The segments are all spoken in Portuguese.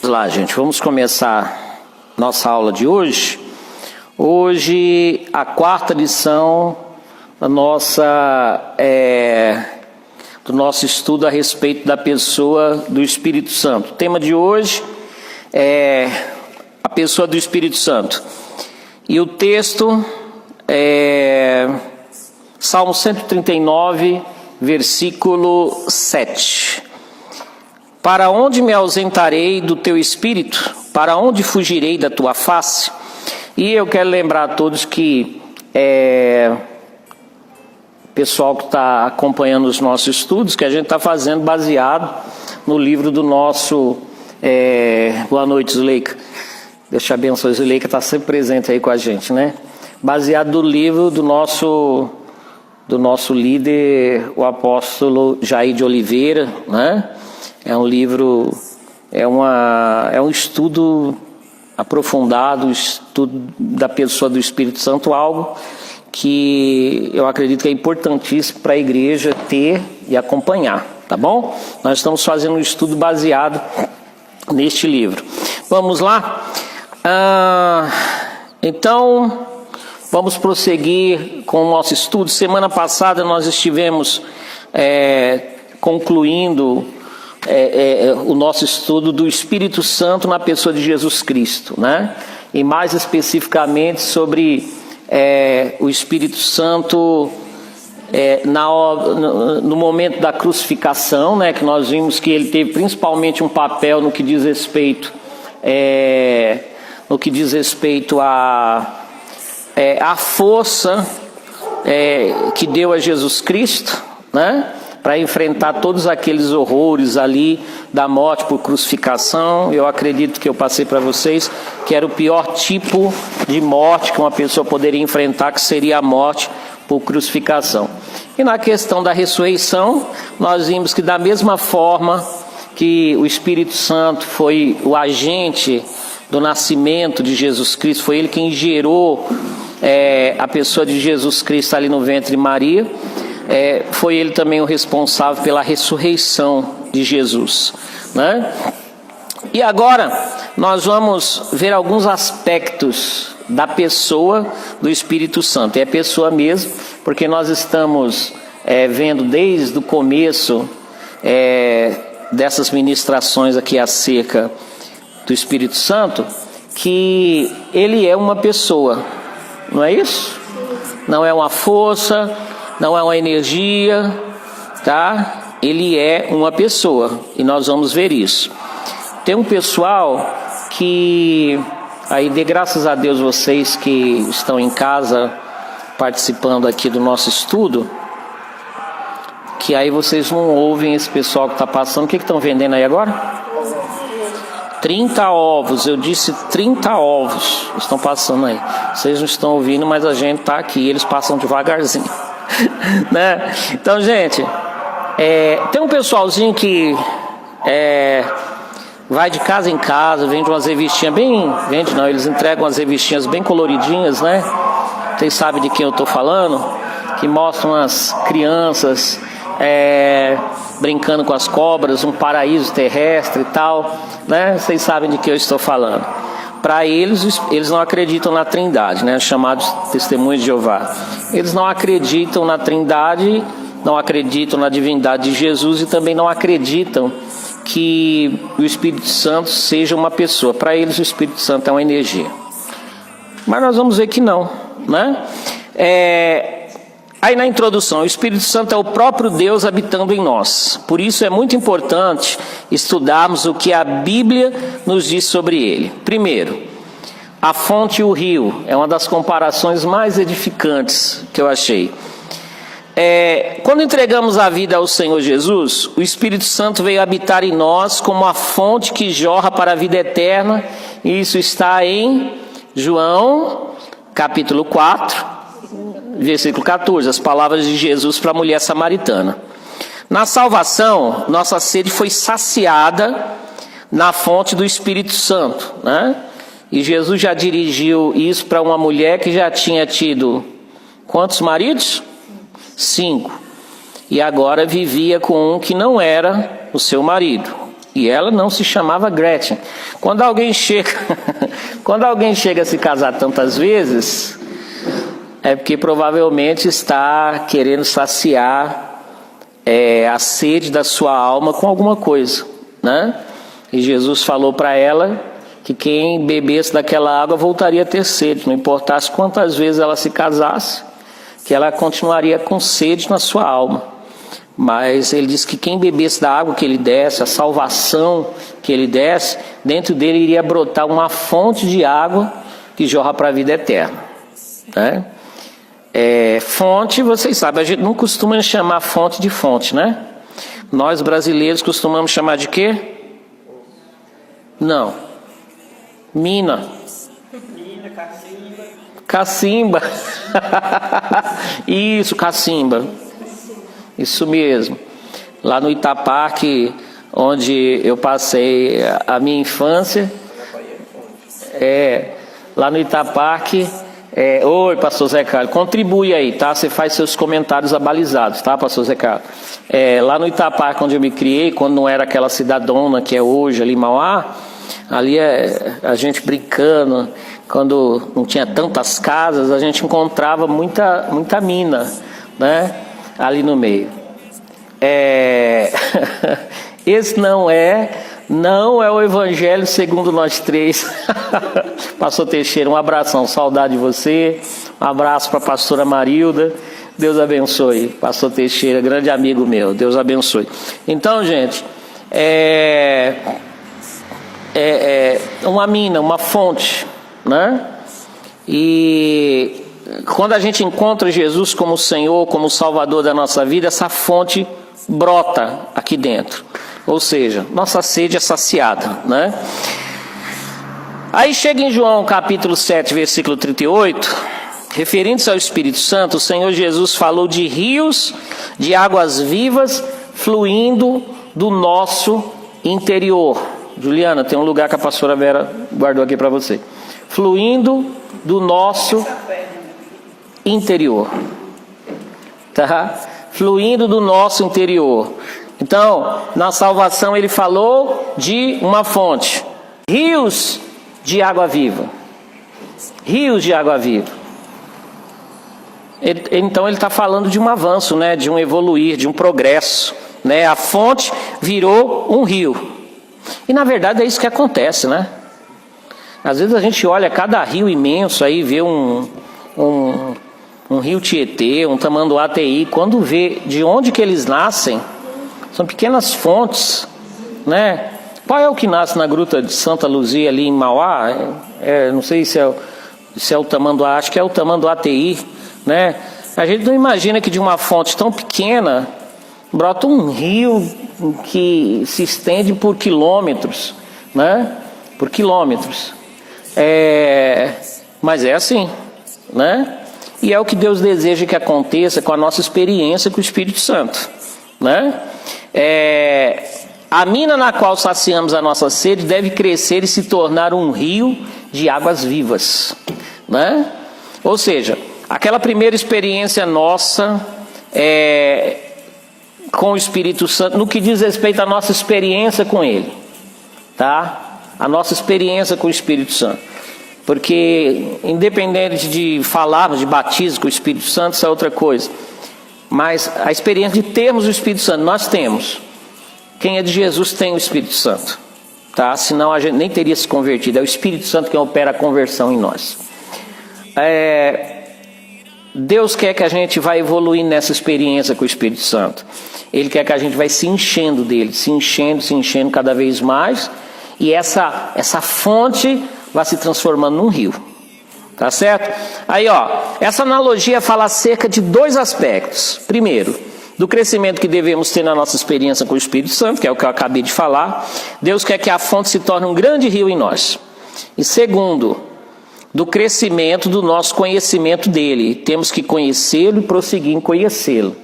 lá, gente, vamos começar nossa aula de hoje. Hoje, a quarta lição da do nosso estudo a respeito da pessoa do Espírito Santo. O tema de hoje é a pessoa do Espírito Santo. E o texto é Salmo 139, versículo 7. Para onde me ausentarei do teu Espírito? Para onde fugirei da tua face? E eu quero lembrar a todos que pessoal que está acompanhando os nossos estudos, que a gente está fazendo baseado no livro do nosso... boa noite, Zuleika. Deus te abençoe, Zuleika está sempre presente aí com a gente, né? Baseado no livro do nosso líder, o apóstolo Jair de Oliveira, né? É um livro, é um estudo aprofundado, estudo da pessoa do Espírito Santo, algo que eu acredito que é importantíssimo para a igreja ter e acompanhar, tá bom? Nós estamos fazendo um estudo baseado neste livro. Vamos lá? Então, vamos prosseguir com o nosso estudo. Semana passada nós estivemos concluindo o nosso estudo do Espírito Santo na pessoa de Jesus Cristo, né? E mais especificamente sobre o Espírito Santo no momento da crucificação, né? Que nós vimos que ele teve principalmente um papel no que diz respeito à força que deu a Jesus Cristo, né? Para enfrentar todos aqueles horrores ali da morte por crucificação. Eu acredito que eu passei para vocês que era o pior tipo de morte que uma pessoa poderia enfrentar, que seria a morte por crucificação. E na questão da ressurreição, nós vimos que da mesma forma que o Espírito Santo foi o agente do nascimento de Jesus Cristo, foi ele quem gerou a pessoa de Jesus Cristo ali no ventre de Maria, foi ele também o responsável pela ressurreição de Jesus, né? E agora nós vamos ver alguns aspectos da pessoa do Espírito Santo. É a pessoa mesmo, porque nós estamos vendo desde o começo dessas ministrações aqui acerca do Espírito Santo, que ele é uma pessoa, não é isso? Não é uma força, não é uma energia, tá? Ele é uma pessoa, e nós vamos ver isso. Tem um pessoal que, aí dê graças a Deus vocês que estão em casa participando aqui do nosso estudo, que aí vocês não ouvem esse pessoal que está passando. O que estão vendendo aí agora? 30 ovos, eu disse 30 ovos estão passando aí. Vocês não estão ouvindo, mas a gente está aqui, eles passam devagarzinho. Né? Então, gente, tem um pessoalzinho que vai de casa em casa, vende umas revistinhas eles entregam umas revistinhas bem coloridinhas, né? Vocês sabem de quem eu estou falando? Que mostram as crianças brincando com as cobras, um paraíso terrestre e tal, né? Vocês sabem de que eu estou falando. Para eles não acreditam na Trindade, né? Chamados Testemunhos de Jeová. Eles não acreditam na Trindade, não acreditam na divindade de Jesus e também não acreditam que o Espírito Santo seja uma pessoa. Para eles o Espírito Santo é uma energia. Mas nós vamos ver que não, né? Aí na introdução, o Espírito Santo é o próprio Deus habitando em nós. Por isso é muito importante estudarmos o que a Bíblia nos diz sobre ele. Primeiro, a fonte e o rio é uma das comparações mais edificantes que eu achei. Quando entregamos a vida ao Senhor Jesus, o Espírito Santo veio habitar em nós como a fonte que jorra para a vida eterna. E isso está em João capítulo 4. Versículo 14, as palavras de Jesus para a mulher samaritana. Na salvação, nossa sede foi saciada na fonte do Espírito Santo, né? E Jesus já dirigiu isso para uma mulher que já tinha tido quantos maridos? 5. E agora vivia com um que não era o seu marido. E ela não se chamava Gretchen. Quando alguém chega a se casar tantas vezes, é porque provavelmente está querendo saciar a sede da sua alma com alguma coisa, né? E Jesus falou para ela que quem bebesse daquela água voltaria a ter sede, não importasse quantas vezes ela se casasse, que ela continuaria com sede na sua alma. Mas ele disse que quem bebesse da água que ele desse, a salvação que ele desse, dentro dele iria brotar uma fonte de água que jorra para a vida eterna, né? Fonte, vocês sabem, a gente não costuma chamar fonte de fonte, né? Nós brasileiros costumamos chamar de quê? Não. Mina. Mina, cacimba. Cacimba. Isso, cacimba. Isso mesmo. Lá no Itaparque, onde eu passei a minha infância. Lá no Itaparque. Oi, pastor Zé Carlos. Contribui aí, tá? Você faz seus comentários abalizados, tá, pastor Zé Carlos? Lá no Itaparque, onde eu me criei, quando não era aquela cidadona que é hoje ali em Mauá, ali a gente brincando, quando não tinha tantas casas, a gente encontrava muita mina, né? Ali no meio. Esse não é o evangelho segundo nós três. Pastor Teixeira, um abração, saudade de você. Um abraço para a pastora Marilda. Deus abençoe. Pastor Teixeira, grande amigo meu. Deus abençoe. Então, gente, uma mina, uma fonte, né? E quando a gente encontra Jesus como Senhor, como Salvador da nossa vida, essa fonte brota aqui dentro. Ou seja, nossa sede é saciada, né? Aí chega em João capítulo 7, versículo 38, referindo-se ao Espírito Santo, o Senhor Jesus falou de rios de águas vivas fluindo do nosso interior. Juliana, tem um lugar que a pastora Vera guardou aqui para você. Fluindo do nosso interior. Tá? Fluindo do nosso interior. Então, na salvação ele falou de uma fonte. Rios de água viva. Rios de água viva. Então ele está falando de um avanço, né? De um evoluir, de um progresso, né? A fonte virou um rio. E na verdade é isso que acontece, né? Às vezes a gente olha cada rio imenso aí, vê um rio Tietê, um Tamanduateí, quando vê de onde que eles nascem, são pequenas fontes, né? Qual é o que nasce na gruta de Santa Luzia ali em Mauá? Não sei se é o Tamanduá, acho que é o Tamanduateí, né? A gente não imagina que de uma fonte tão pequena brota um rio que se estende por quilômetros, né? Por quilômetros. Mas é assim, né? E é o que Deus deseja que aconteça com a nossa experiência com o Espírito Santo, né? A mina na qual saciamos a nossa sede deve crescer e se tornar um rio de águas vivas, né? Ou seja, aquela primeira experiência nossa com o Espírito Santo, no que diz respeito à nossa experiência com Ele, tá? A nossa experiência com o Espírito Santo. Porque, independente de falarmos de batismo com o Espírito Santo, isso é outra coisa. Mas a experiência de termos o Espírito Santo, nós temos. Quem é de Jesus tem o Espírito Santo, tá? Senão a gente nem teria se convertido. É o Espírito Santo quem opera a conversão em nós. Deus quer que a gente vá evoluindo nessa experiência com o Espírito Santo. Ele quer que a gente vai se enchendo dele, se enchendo cada vez mais. E essa fonte vai se transformando num rio. Tá certo? Aí, essa analogia fala acerca de dois aspectos. Primeiro, do crescimento que devemos ter na nossa experiência com o Espírito Santo, que é o que eu acabei de falar. Deus quer que a fonte se torne um grande rio em nós. E segundo, do crescimento do nosso conhecimento dele. Temos que conhecê-lo e prosseguir em conhecê-lo.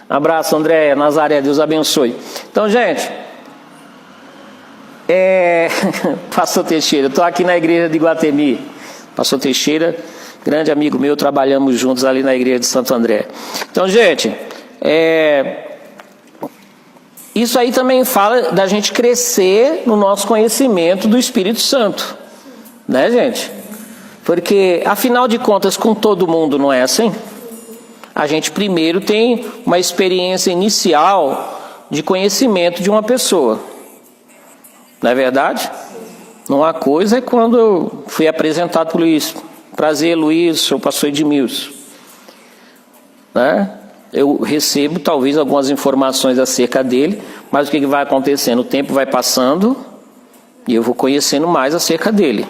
Abraço, André, Nazaré, Deus abençoe. Então, gente, Pastor Teixeira, eu estou aqui na igreja de Iguatemi. Pastor Teixeira, grande amigo meu, trabalhamos juntos ali na igreja de Santo André. Então, gente, Isso aí também fala da gente crescer no nosso conhecimento do Espírito Santo, né, gente? Porque, afinal de contas, com todo mundo não é assim? A gente primeiro tem uma experiência inicial de conhecimento de uma pessoa, não é verdade? Uma coisa é quando eu fui apresentado por Luiz. Prazer, Luiz, sou o pastor Edmilson, né? Eu recebo talvez algumas informações acerca dele, mas o que vai acontecendo? O tempo vai passando e eu vou conhecendo mais acerca dele.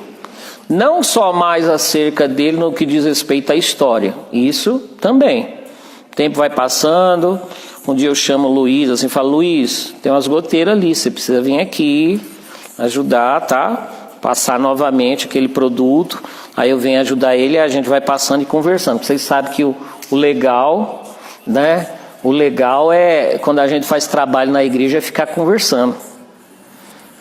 Não só mais acerca dele no que diz respeito à história, isso também. O tempo vai passando, um dia eu chamo o Luiz, assim, falo, Luiz, tem umas goteiras ali, você precisa vir aqui ajudar, tá? Passar novamente aquele produto, aí eu venho ajudar ele e a gente vai passando e conversando. Vocês sabem que o legal, né? O legal é quando a gente faz trabalho na igreja é ficar conversando.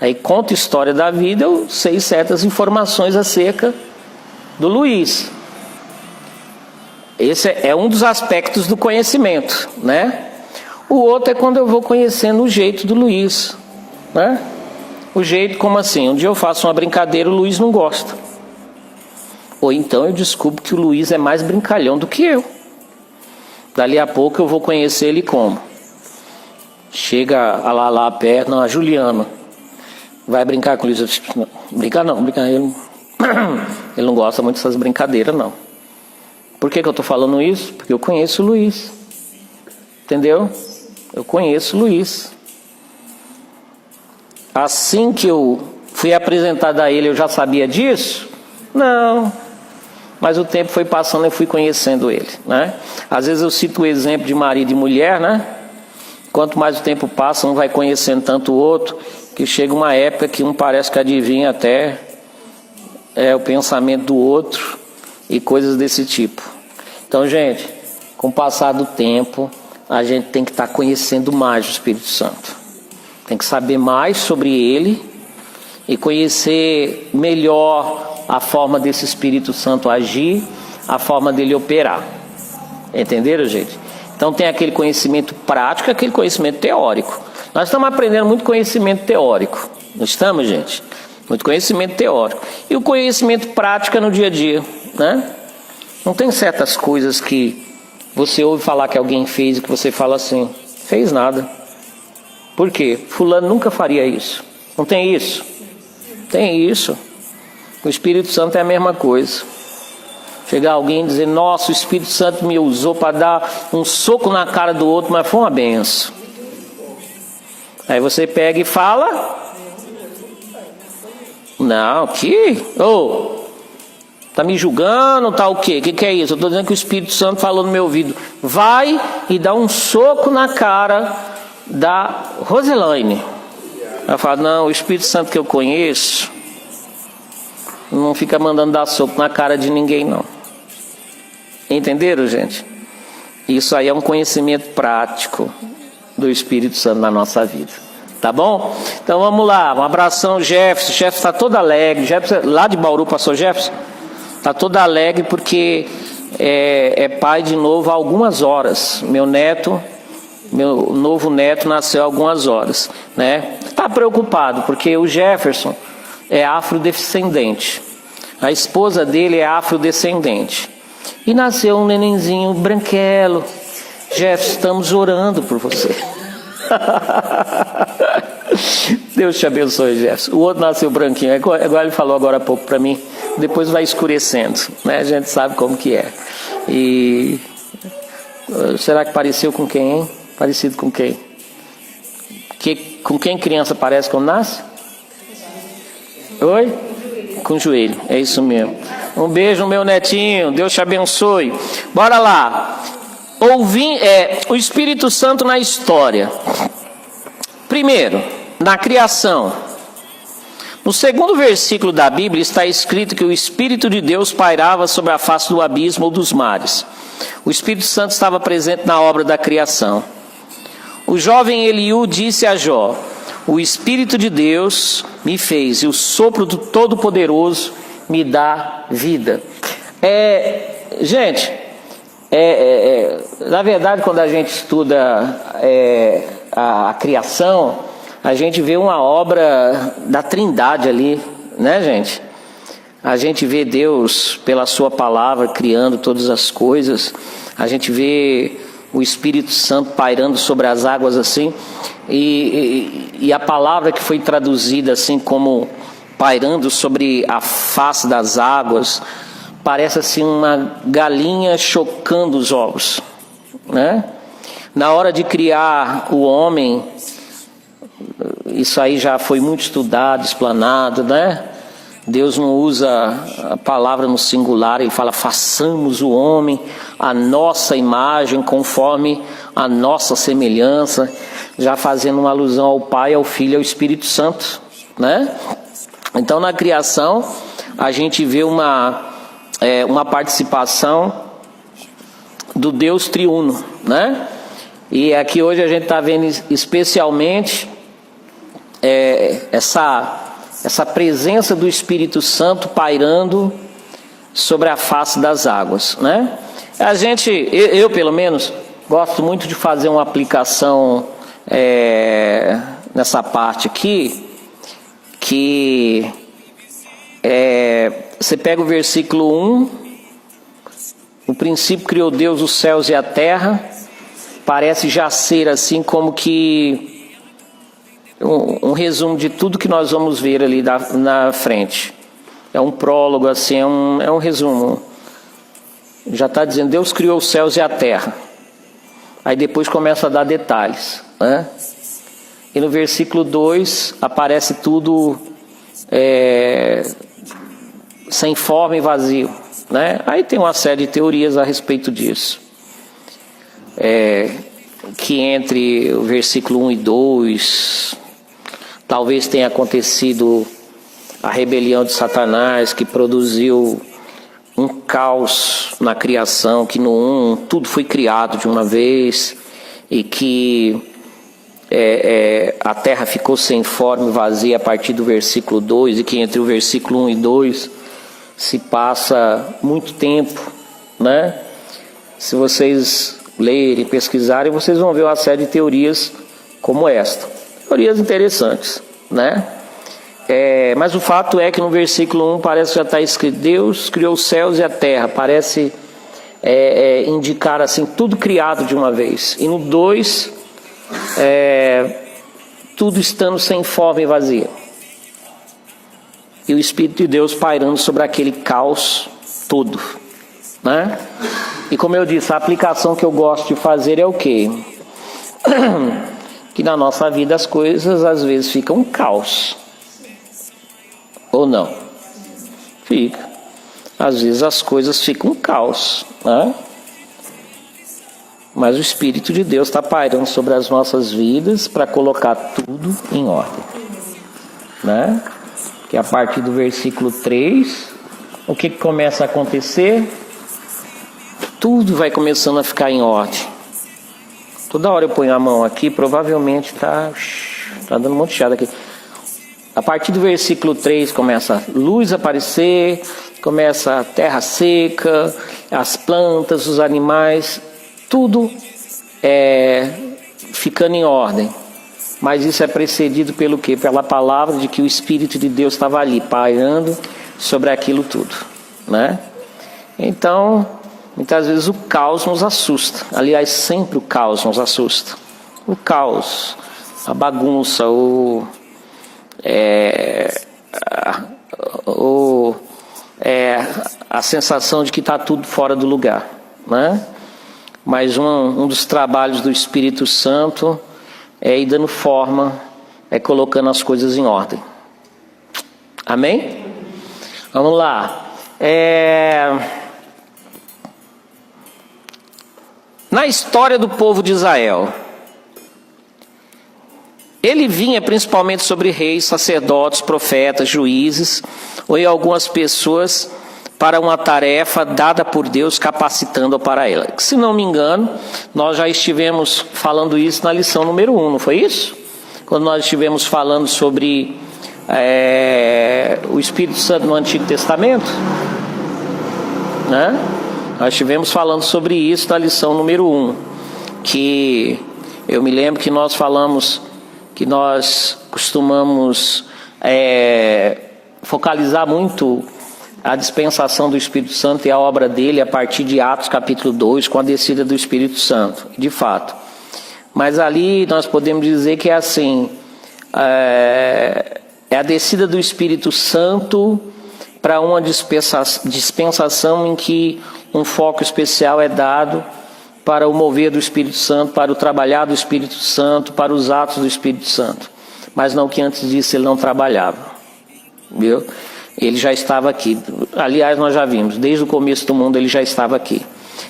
Aí conta a história da vida, eu sei certas informações acerca do Luiz. Esse é um dos aspectos do conhecimento, né? O outro é quando eu vou conhecendo o jeito do Luiz, né? O jeito como assim? Um dia eu faço uma brincadeira, o Luiz não gosta. Ou então eu descubro que o Luiz é mais brincalhão do que eu. Dali a pouco eu vou conhecer ele como? Chega lá perto, não, a Juliana. Vai brincar com o Luiz? Brincar não, ele não gosta muito dessas brincadeiras não. Por que eu estou falando isso? Porque eu conheço o Luiz. Entendeu? Eu conheço o Luiz. Assim que eu fui apresentado a ele, eu já sabia disso? Não. Mas o tempo foi passando e eu fui conhecendo ele, né? Às vezes eu cito o exemplo de marido e mulher, né? Quanto mais o tempo passa, um vai conhecendo tanto o outro, que chega uma época que um parece que adivinha até o pensamento do outro e coisas desse tipo. Então, gente, com o passar do tempo, a gente tem que estar conhecendo mais o Espírito Santo. Tem que saber mais sobre ele e conhecer melhor a forma desse Espírito Santo agir, a forma dele operar. Entenderam, gente? Então tem aquele conhecimento prático e aquele conhecimento teórico. Nós estamos aprendendo muito conhecimento teórico. Não estamos, gente? Muito conhecimento teórico. E o conhecimento prático é no dia a dia, né? Não tem certas coisas que você ouve falar que alguém fez e que você fala assim, fez nada. Por quê? Fulano nunca faria isso. Não tem isso? Tem isso. O Espírito Santo é a mesma coisa. Chegar alguém e dizer, nossa, o Espírito Santo me usou para dar um soco na cara do outro, mas foi uma benção. Aí você pega e fala, não, que? Tá me julgando, tá o quê? O que é isso? Eu estou dizendo que o Espírito Santo falou no meu ouvido, vai e dá um soco na cara da Roselaine. Ela fala, não, o Espírito Santo que eu conheço não fica mandando dar soco na cara de ninguém, não. Entenderam, gente? Isso aí é um conhecimento prático do Espírito Santo na nossa vida. Tá bom? Então vamos lá. Um abração, Jefferson. Jefferson está todo alegre. Jefferson, lá de Bauru, pastor Jefferson, está todo alegre porque é pai de novo há algumas horas. Meu novo neto nasceu há algumas horas, né? Está preocupado porque o Jefferson é afrodescendente. A esposa dele é afrodescendente. E nasceu um nenenzinho branquelo. Jefferson, estamos orando por você. Deus te abençoe, Jefferson. O outro nasceu branquinho. Igual ele falou agora há pouco para mim. Depois vai escurecendo, né? A gente sabe como que é. E será que pareceu com quem, hein? Parecido com quem? Com quem criança parece quando nasce? Oi? Com o joelho, é isso mesmo. Um beijo, meu netinho, Deus te abençoe. Bora lá. O Espírito Santo na história. Primeiro, na criação. No segundo versículo da Bíblia está escrito que o Espírito de Deus pairava sobre a face do abismo ou dos mares. O Espírito Santo estava presente na obra da criação. O jovem Eliú disse a Jó, o Espírito de Deus me fez e o sopro do Todo-Poderoso me dá vida. Gente, na verdade, quando a gente estuda a criação, a gente vê uma obra da Trindade ali, né, gente? A gente vê Deus, pela sua palavra, criando todas as coisas. A gente vê o Espírito Santo pairando sobre as águas assim. E a palavra que foi traduzida assim como pairando sobre a face das águas, parece assim uma galinha chocando os ovos, né? Na hora de criar o homem, isso aí já foi muito estudado, explanado, né? Deus não usa a palavra no singular, ele fala: façamos o homem a nossa imagem, conforme a nossa semelhança, já fazendo uma alusão ao Pai, ao Filho e ao Espírito Santo, né? Então, na criação, a gente vê uma participação do Deus triuno, né? E aqui hoje a gente está vendo especialmente essa presença do Espírito Santo pairando sobre a face das águas, né? Eu pelo menos, gosto muito de fazer uma aplicação nessa parte aqui, que você pega o versículo 1, no princípio criou Deus os céus e a terra, parece já ser assim como que um resumo de tudo que nós vamos ver ali na frente. É um prólogo, assim, é um resumo. Já está dizendo, Deus criou os céus e a terra. Aí depois começa a dar detalhes, né? E no versículo 2 aparece tudo sem forma e vazio, né? Aí tem uma série de teorias a respeito disso. Que entre o versículo 1 e 2, talvez tenha acontecido a rebelião de Satanás, que produziu um caos na criação, que no 1 tudo foi criado de uma vez, e que a terra ficou sem forma e vazia a partir do versículo 2, e que entre o versículo 1 e 2 se passa muito tempo, né? Se vocês lerem, pesquisarem, vocês vão ver uma série de teorias como esta. Teorias interessantes, né? Mas o fato é que no versículo 1 parece que já está escrito: Deus criou os céus e a terra. Parece indicar assim tudo criado de uma vez. E no 2, tudo estando sem forma e vazia. E o Espírito de Deus pairando sobre aquele caos todo, né? E como eu disse, a aplicação que eu gosto de fazer é o quê? Que na nossa vida as coisas às vezes ficam um caos. Ou não? Fica. Às vezes as coisas ficam um caos, né? Mas o Espírito de Deus está pairando sobre as nossas vidas para colocar tudo em ordem, né? Que a partir do versículo 3, o que começa a acontecer? Tudo vai começando a ficar em ordem. Toda hora eu ponho a mão aqui, provavelmente está dando um monte de chiado aqui. A partir do versículo 3 começa a luz a aparecer, começa a terra seca, as plantas, os animais, tudo ficando em ordem. Mas isso é precedido pelo quê? Pela palavra de que o Espírito de Deus estava ali, pairando sobre aquilo tudo, né? Então, muitas vezes o caos nos assusta. Aliás, sempre o caos nos assusta. O caos, a bagunça, a sensação de que está tudo fora do lugar, né? Mas um dos trabalhos do Espírito Santo é ir dando forma, colocando as coisas em ordem. Amém? Vamos lá. Na história do povo de Israel, ele vinha principalmente sobre reis, sacerdotes, profetas, juízes, ou em algumas pessoas para uma tarefa dada por Deus, capacitando para ela. Se não me engano, nós já estivemos falando isso na lição número 1, não foi isso? Quando nós estivemos falando sobre o Espírito Santo no Antigo Testamento, né? Nós estivemos falando sobre isso na lição número 1, que Eu me lembro que nós falamos que nós costumamos focalizar muito a dispensação do Espírito Santo e a obra dele a partir de Atos capítulo 2, com a descida do Espírito Santo, de fato. Mas ali nós podemos dizer que é assim, é a descida do Espírito Santo para uma dispensação em que um foco especial é dado para o mover do Espírito Santo, para o trabalhar do Espírito Santo, para os atos do Espírito Santo. Mas não que antes disso ele não trabalhava, viu? Ele já estava aqui. Aliás, nós já vimos, desde o começo do mundo ele já estava aqui.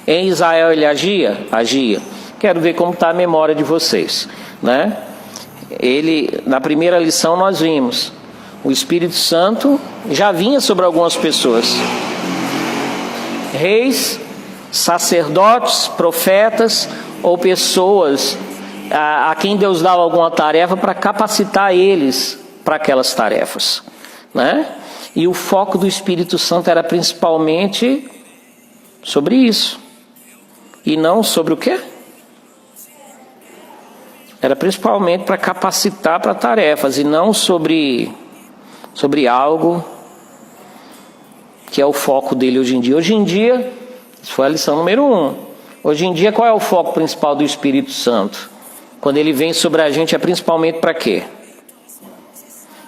Em Israel ele agia? Agia. Quero ver como está a memória de vocês, né? Ele, na primeira lição nós vimos, o Espírito Santo já vinha sobre algumas pessoas. Reis, sacerdotes, profetas ou pessoas a quem Deus dava alguma tarefa para capacitar eles para aquelas tarefas, né? E o foco do Espírito Santo era principalmente sobre isso. E não sobre o quê? Era principalmente para capacitar para tarefas e não sobre algo que é o foco dele hoje em dia. Hoje em dia, isso foi a lição número 1. Hoje em dia, qual é o foco principal do Espírito Santo? Quando ele vem sobre a gente, é principalmente para quê?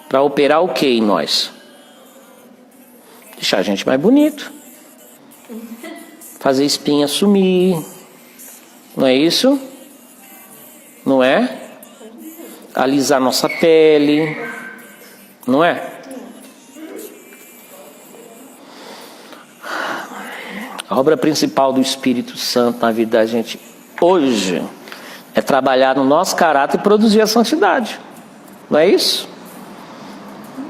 Para operar o quê em nós? Deixar a gente mais bonito. Fazer espinha sumir. Não é isso? Não é? Alisar nossa pele. Não é? A obra principal do Espírito Santo na vida da gente hoje é trabalhar no nosso caráter e produzir a santidade. Não é isso?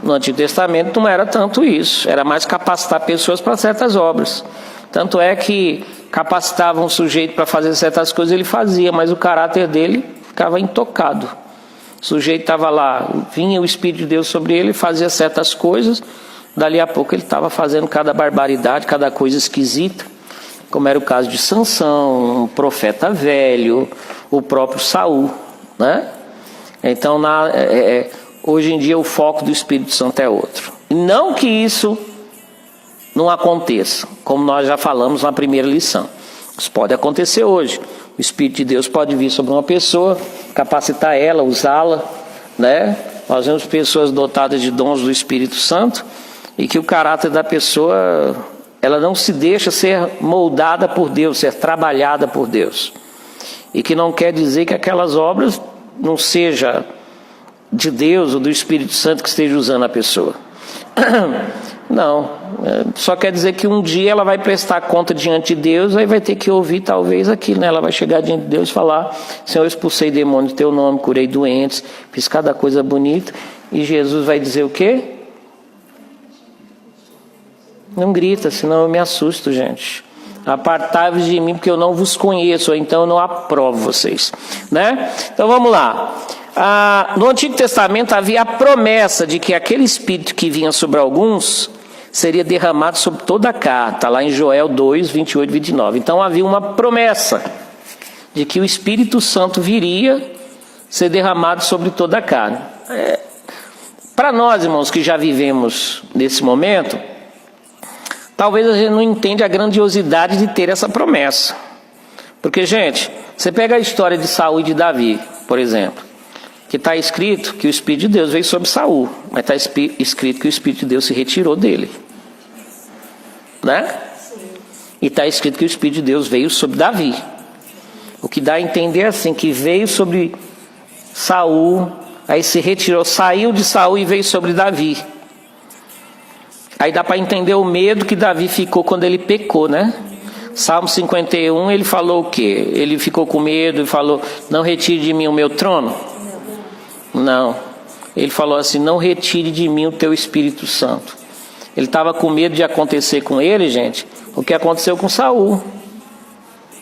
No Antigo Testamento não era tanto isso. Era mais capacitar pessoas para certas obras. Tanto é que capacitavam um sujeito para fazer certas coisas, ele fazia, mas o caráter dele ficava intocado. O sujeito estava lá, vinha o Espírito de Deus sobre ele, fazia certas coisas, dali a pouco ele estava fazendo cada barbaridade, cada coisa esquisita, como era o caso de Sansão, um profeta velho, o próprio Saul, né? Então, hoje em dia o foco do Espírito Santo é outro. Não que isso não aconteça, como nós já falamos na primeira lição. Isso pode acontecer hoje. O Espírito de Deus pode vir sobre uma pessoa, capacitar ela, usá-la, né? Nós vemos pessoas dotadas de dons do Espírito Santo e que o caráter da pessoa, ela não se deixa ser moldada por Deus, ser trabalhada por Deus. E que não quer dizer que aquelas obras não seja de Deus ou do Espírito Santo que esteja usando a pessoa. Não, só quer dizer que um dia ela vai prestar conta diante de Deus, aí vai ter que ouvir talvez aquilo, né? Ela vai chegar diante de Deus e falar: Senhor, eu expulsei demônio em teu nome, curei doentes, fiz cada coisa bonita. E Jesus vai dizer o quê? Não grita, senão eu me assusto, gente. Apartai-vos de mim, porque eu não vos conheço, ou então eu não aprovo vocês, né? Então vamos lá. No Antigo Testamento havia a promessa de que aquele Espírito que vinha sobre alguns seria derramado sobre toda a carne. Está lá em Joel 2, 28 e 29. Então havia uma promessa de que o Espírito Santo viria ser derramado sobre toda a carne. Para nós, irmãos, que já vivemos nesse momento, talvez a gente não entenda a grandiosidade de ter essa promessa. Porque, gente, você pega a história de Saul e de Davi, por exemplo, que está escrito que o Espírito de Deus veio sobre Saul, mas está escrito que o Espírito de Deus se retirou dele, né? E está escrito que o Espírito de Deus veio sobre Davi. O que dá a entender assim, que veio sobre Saul, aí se retirou, saiu de Saul e veio sobre Davi. Aí dá para entender o medo que Davi ficou quando ele pecou, né? Salmo 51, ele falou o quê? Ele ficou com medo e falou: não retire de mim o meu trono. Não, ele falou assim: não retire de mim o teu Espírito Santo. Ele estava com medo de acontecer com ele, gente, o que aconteceu com Saul.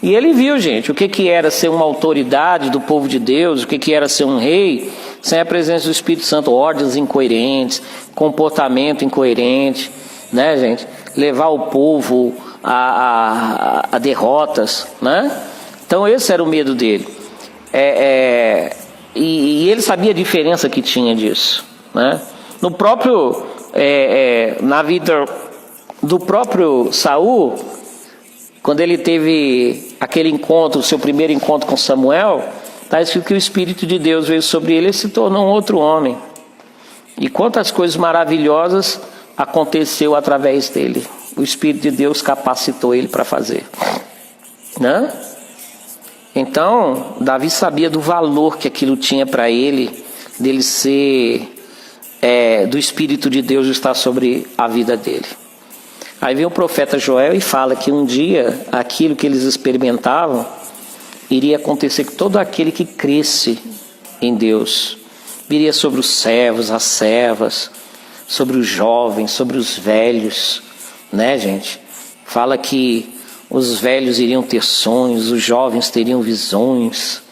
E ele viu, gente, o que era ser uma autoridade do povo de Deus, o que era ser um rei, sem a presença do Espírito Santo, ordens incoerentes, comportamento incoerente, né, gente? Levar o povo a derrotas, né? Então esse era o medo dele. E ele sabia a diferença que tinha disso, né? No próprio, na vida do próprio Saul, quando ele teve aquele encontro, o seu primeiro encontro com Samuel, está escrito que o Espírito de Deus veio sobre ele e se tornou um outro homem. E quantas coisas maravilhosas aconteceu através dele. O Espírito de Deus capacitou ele para fazer, né? Então, Davi sabia do valor que aquilo tinha para ele, dele ser, do Espírito de Deus estar sobre a vida dele. Aí vem o profeta Joel e fala que um dia, aquilo que eles experimentavam, iria acontecer com todo aquele que cresce em Deus. Viria sobre os servos, as servas, sobre os jovens, sobre os velhos, né, gente? Fala que os velhos iriam ter sonhos, os jovens teriam visões,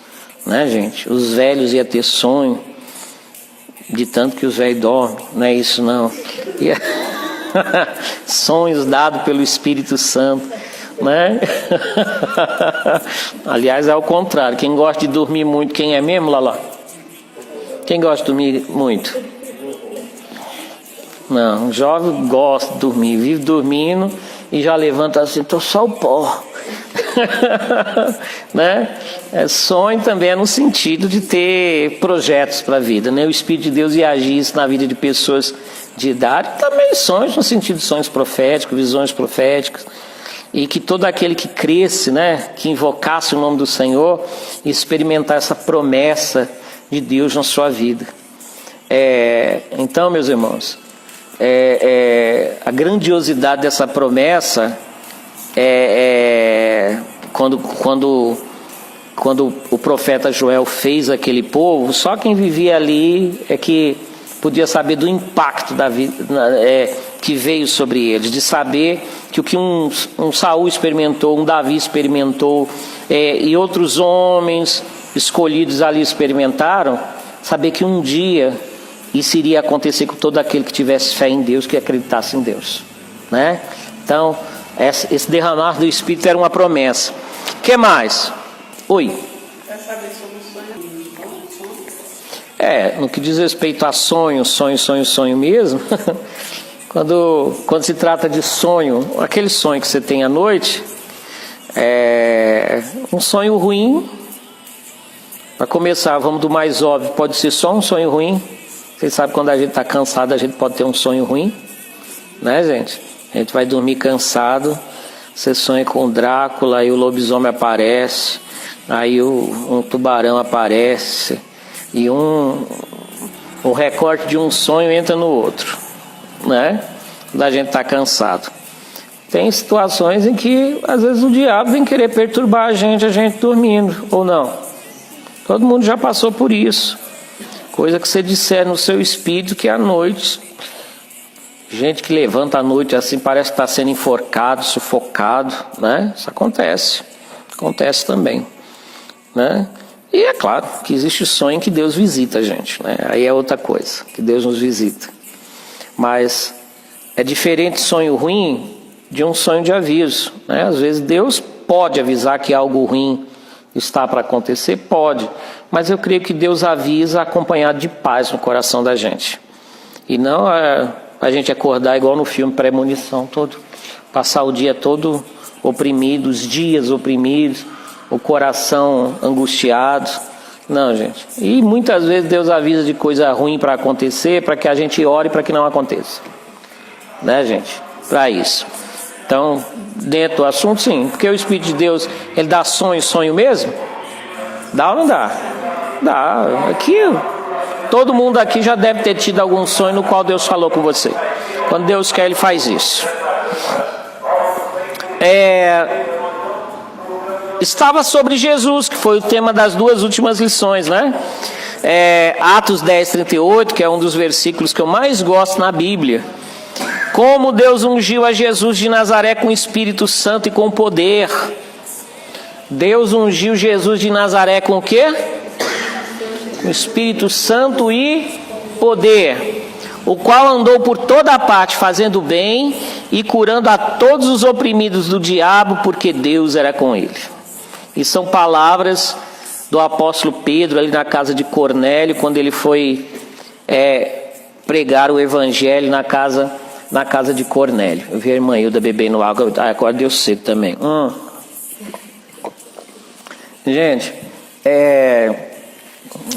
né, gente? Os velhos iam ter sonho, de tanto que os velhos dormem, não é isso não. Sonhos dados pelo Espírito Santo, né? Aliás, é ao contrário, quem gosta de dormir muito, quem é mesmo, Lala? Quem gosta de dormir muito? Não, o jovem gosta de dormir, vive dormindo e já levanta assim, estou só o pó. Né? Sonho também é no sentido de ter projetos para a vida, né? O Espírito de Deus ia agir isso na vida de pessoas de idade, também sonhos no sentido de sonhos proféticos, visões proféticas, e que todo aquele que cresce, né, que invocasse o nome do Senhor, experimentar essa promessa de Deus na sua vida. Então, meus irmãos, a grandiosidade dessa promessa quando o profeta Joel fez aquele povo, só quem vivia ali é que podia saber do impacto da vida, que veio sobre eles, de saber que o que um Saul experimentou, um Davi experimentou, e outros homens escolhidos ali experimentaram, saber que um dia isso iria acontecer com todo aquele que tivesse fé em Deus, que acreditasse em Deus, né? Então, esse derramar do Espírito era uma promessa. O que mais? Oi. Quer saber sobre o sonho? No que diz respeito a sonho mesmo, quando se trata de sonho, aquele sonho que você tem à noite, um sonho ruim. Para começar, vamos do mais óbvio, pode ser só um sonho ruim. Vocês sabem, quando a gente está cansado, a gente pode ter um sonho ruim, né, gente? A gente vai dormir cansado, você sonha com o Drácula, aí o lobisomem aparece, aí um tubarão aparece, e o recorte de um sonho entra no outro, né? Quando a gente está cansado. Tem situações em que, às vezes, o diabo vem querer perturbar a gente dormindo, ou não. Todo mundo já passou por isso. Coisa que você disser no seu espírito que à noite, gente que levanta à noite assim, parece que está sendo enforcado, sufocado, né? Isso acontece também, né? E é claro que existe o sonho que Deus visita a gente, né? Aí é outra coisa, que Deus nos visita. Mas é diferente sonho ruim de um sonho de aviso, né? Às vezes Deus pode avisar que algo ruim está para acontecer, pode, mas eu creio que Deus avisa acompanhado de paz no coração da gente, e não a gente acordar igual no filme Premonição, passar o dia todo oprimido, os dias oprimidos, o coração angustiado. Não, gente. E muitas vezes Deus avisa de coisa ruim para acontecer, para que a gente ore para que não aconteça, né, gente? Para isso. Então, dentro do assunto, sim, porque o Espírito de Deus, ele dá sonho mesmo? Dá ou não dá? Dá. Aqui, todo mundo aqui já deve ter tido algum sonho no qual Deus falou com você. Quando Deus quer, ele faz isso. Estava sobre Jesus, que foi o tema das duas últimas lições, né? Atos 10:38, que é um dos versículos que eu mais gosto na Bíblia. Como Deus ungiu a Jesus de Nazaré com o Espírito Santo e com poder. Deus ungiu Jesus de Nazaré com o quê? Com o Espírito Santo e poder, o qual andou por toda a parte fazendo bem e curando a todos os oprimidos do diabo, porque Deus era com ele. E são palavras do apóstolo Pedro ali na casa de Cornélio, quando ele foi pregar o evangelho na casa de Cornélio. Eu vi a irmã Hilda bebendo água, agora deu cedo também. Gente,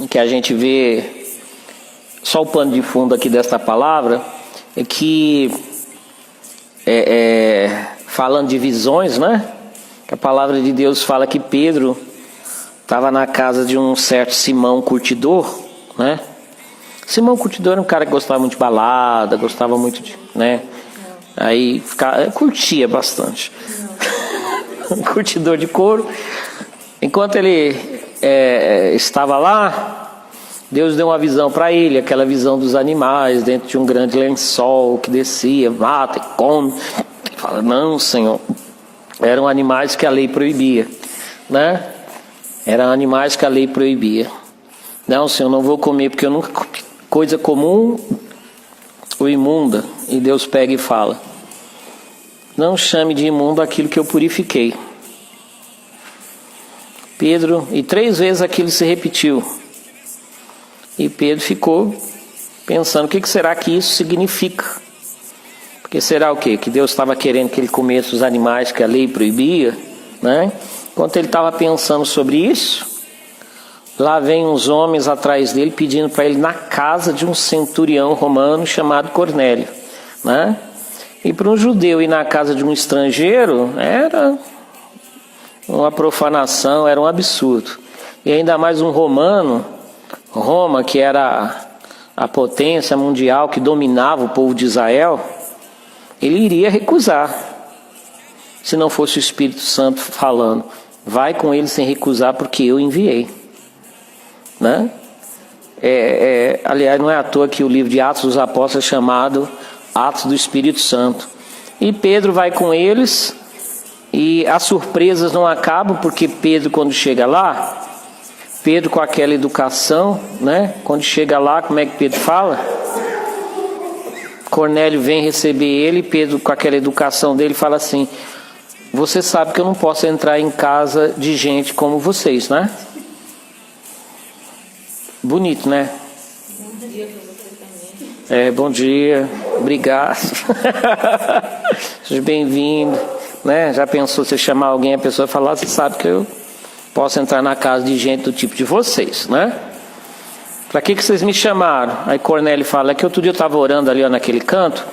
que a gente vê, só o pano de fundo aqui desta palavra, é que, falando de visões, né? A palavra de Deus fala que Pedro estava na casa de um certo Simão Curtidor, né? Simão Curtidor era um cara que gostava muito de balada, gostava muito de, né? Aí curtia bastante. Um curtidor de couro. Enquanto ele estava lá, Deus deu uma visão para ele, aquela visão dos animais dentro de um grande lençol que descia, mata e come. Ele fala, não, Senhor, eram animais que a lei proibia, né? Eram animais que a lei proibia. Não, Senhor, não vou comer porque eu nunca comi coisa comum ou imunda. E Deus pega e fala, não chame de imundo aquilo que eu purifiquei. Pedro, e 3 vezes aquilo se repetiu. E Pedro ficou pensando, o que será que isso significa? Porque será o quê? Que Deus estava querendo que ele comesse os animais que a lei proibia, né? Enquanto ele estava pensando sobre isso, lá vem uns homens atrás dele pedindo para ele na casa de um centurião romano chamado Cornélio, né? E para um judeu ir na casa de um estrangeiro era uma profanação, era um absurdo. E ainda mais um romano, Roma, que era a potência mundial que dominava o povo de Israel, ele iria recusar, se não fosse o Espírito Santo falando, vai com ele sem recusar porque eu enviei, né? Aliás, não é à toa que o livro de Atos dos Apóstolos é chamado Atos do Espírito Santo. E Pedro vai com eles, e as surpresas não acabam, porque Pedro, quando chega lá, Pedro com aquela educação, né? Quando chega lá, como é que Pedro fala? Cornélio vem receber ele, Pedro com aquela educação dele fala assim, você sabe que eu não posso entrar em casa de gente como vocês, né? Bonito, né? Bom dia para você também. Bom dia, obrigado. Seja bem-vindo, né? Já pensou você chamar alguém, a pessoa falar, você sabe que eu posso entrar na casa de gente do tipo de vocês, né? Para que vocês me chamaram? Aí Cornélio fala, que outro dia eu estava orando ali naquele canto,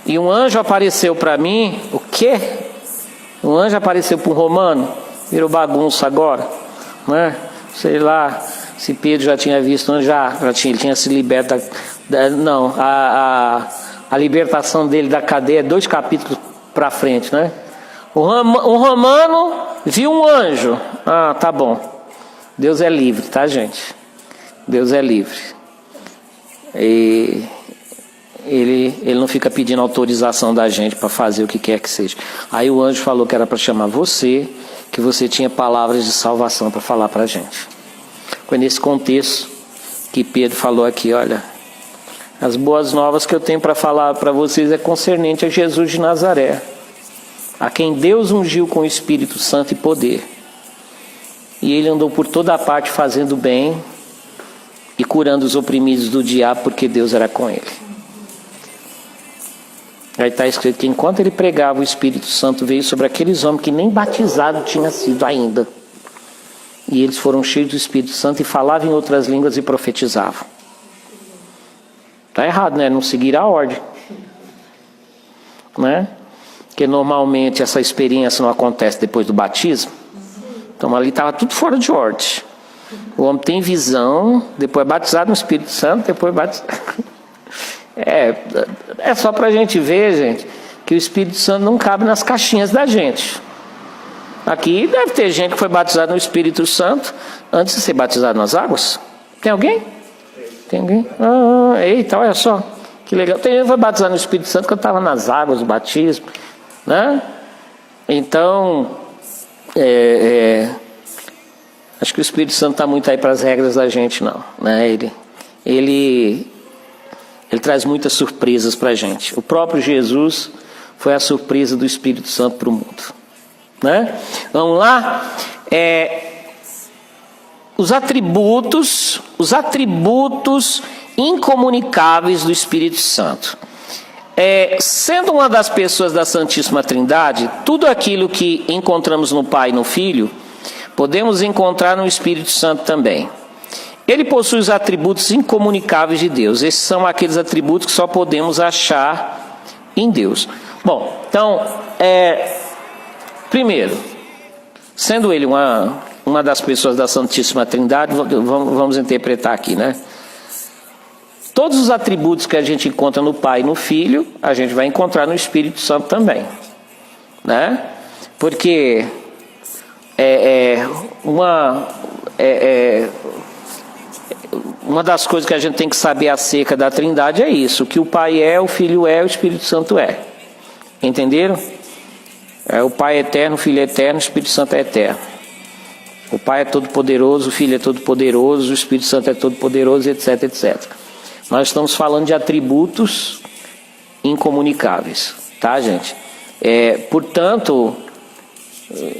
e um anjo apareceu para mim, o quê? Um anjo apareceu para um romano, virou bagunça agora, né? Sei lá, se Pedro já tinha visto, ele tinha se liberto não, a libertação dele da cadeia é 2 capítulos para frente, né? O romano viu um anjo, tá bom, Deus é livre, tá, gente? Deus é livre. E ele não fica pedindo autorização da gente para fazer o que quer que seja. Aí o anjo falou que era para chamar você, que você tinha palavras de salvação para falar para a gente. Foi nesse contexto que Pedro falou aqui, olha, as boas novas que eu tenho para falar para vocês é concernente a Jesus de Nazaré, a quem Deus ungiu com o Espírito Santo e poder. E ele andou por toda a parte fazendo bem e curando os oprimidos do diabo, porque Deus era com ele. Aí está escrito que enquanto ele pregava, o Espírito Santo veio sobre aqueles homens que nem batizado tinha sido ainda. E eles foram cheios do Espírito Santo e falavam em outras línguas e profetizavam. Está errado, né? Não seguir a ordem, né? Porque normalmente essa experiência não acontece depois do batismo. Então ali estava tudo fora de ordem. O homem tem visão, depois é batizado no Espírito Santo, depois é batizado. É só para a gente ver, gente, que o Espírito Santo não cabe nas caixinhas da gente. Aqui deve ter gente que foi batizada no Espírito Santo antes de ser batizado nas águas. Tem alguém? Tem alguém? Eita, olha só, que legal. Tem gente que foi batizado no Espírito Santo quando estava nas águas do batismo, né? Então, acho que o Espírito Santo está muito aí para as regras da gente, não, né? Ele traz muitas surpresas para a gente. O próprio Jesus foi a surpresa do Espírito Santo para o mundo, né? Vamos lá? os atributos incomunicáveis do Espírito Santo. Sendo uma das pessoas da Santíssima Trindade, tudo aquilo que encontramos no Pai e no Filho, podemos encontrar no Espírito Santo também. Ele possui os atributos incomunicáveis de Deus. Esses são aqueles atributos que só podemos achar em Deus. Bom, então, primeiro, sendo ele uma das pessoas da Santíssima Trindade, vamos interpretar aqui, né? Todos os atributos que a gente encontra no Pai e no Filho, a gente vai encontrar no Espírito Santo também, né? Porque uma das coisas que a gente tem que saber acerca da Trindade é isso: que o Pai é, o Filho é, o Espírito Santo é. Entenderam? O Pai é eterno, o Filho é eterno, o Espírito Santo é eterno. O Pai é todo poderoso, o Filho é todo poderoso, o Espírito Santo é todo poderoso, etc, etc. Nós estamos falando de atributos incomunicáveis, tá, gente? Portanto,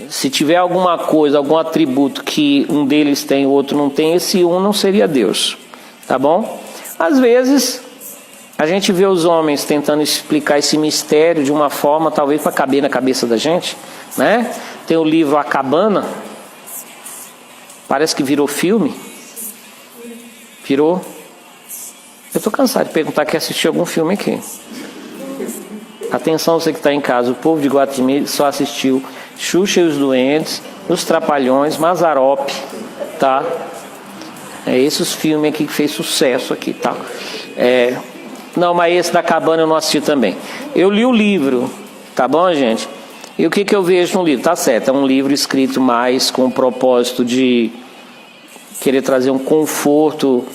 se tiver alguma coisa, algum atributo que um deles tem e o outro não tem, esse um não seria Deus, tá bom? Às vezes, a gente vê os homens tentando explicar esse mistério de uma forma, talvez para caber na cabeça da gente, né? Tem o livro A Cabana, parece que virou filme. Virou. Eu estou cansado de perguntar quem assistiu algum filme aqui. Atenção, você que está em casa, o povo de Guatemi só assistiu Xuxa e os Duendes, Os Trapalhões, Mazzaropi, tá? Esses filmes aqui que fez sucesso aqui, tá? Não, mas esse da Cabana eu não assisti também. Eu li o livro, tá bom, gente? E o que eu vejo no livro? Tá certo, é um livro escrito mais com o propósito de querer trazer um conforto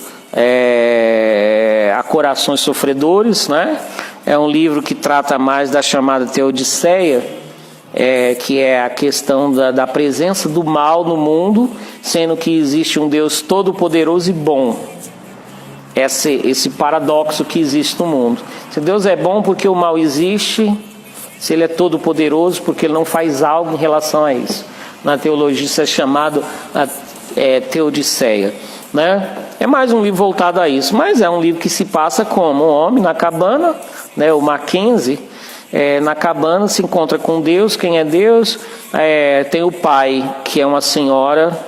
a corações sofredores, né? É um livro que trata mais da chamada Teodiceia, que é a questão da presença do mal no mundo, sendo que existe um Deus todo-poderoso e bom. Esse paradoxo que existe no mundo. Se Deus é bom, porque o mal existe? Se Ele é todo-poderoso, porque Ele não faz algo em relação a isso? Na teologia isso é chamado Teodiceia, né? É mais um livro voltado a isso, mas é um livro que se passa como um homem na cabana, né? O Mackenzie, na cabana se encontra com Deus. Quem é Deus? Tem o pai, que é uma senhora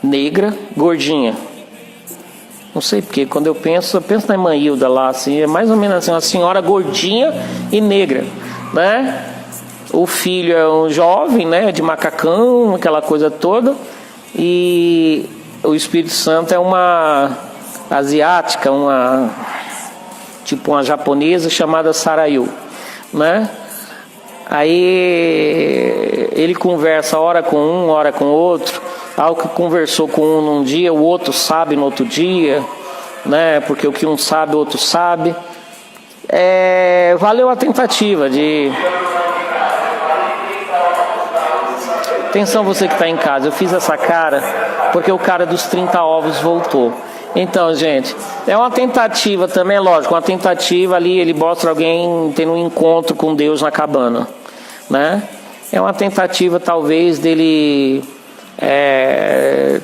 negra, gordinha. Não sei porque, quando eu penso na irmã Hilda lá, assim, é mais ou menos assim, uma senhora gordinha e negra, né? O filho é um jovem, né, de macacão, aquela coisa toda, e o Espírito Santo é uma asiática, tipo uma japonesa chamada Sarayu, né? Aí ele conversa hora com um, hora com outro. Algo que conversou com um num dia, o outro sabe no outro dia, né? Porque o que um sabe, o outro sabe. Valeu a tentativa de... Atenção, você que está em casa, eu fiz essa cara porque o cara dos 30 ovos voltou. Então, gente, é uma tentativa também, é lógico, uma tentativa ali, ele mostra alguém tendo um encontro com Deus na cabana, né? É uma tentativa talvez dele